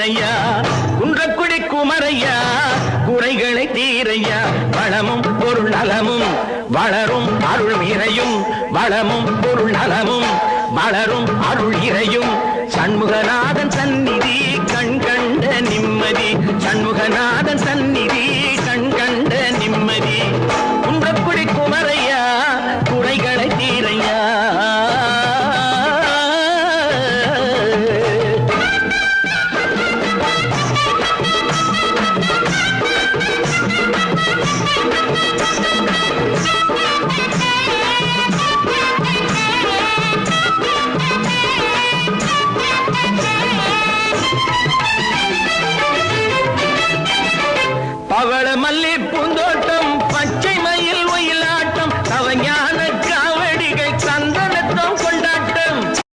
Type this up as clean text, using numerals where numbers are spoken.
நீரையா குன்றக்குடி குமரையா குறைகளை தீரையா வளமும் பொருள் நலமும் வளரும் அருள் இறையும் வளமும் பொருள் நலமும் வளரும் அருள் இறையும் சண்முகனா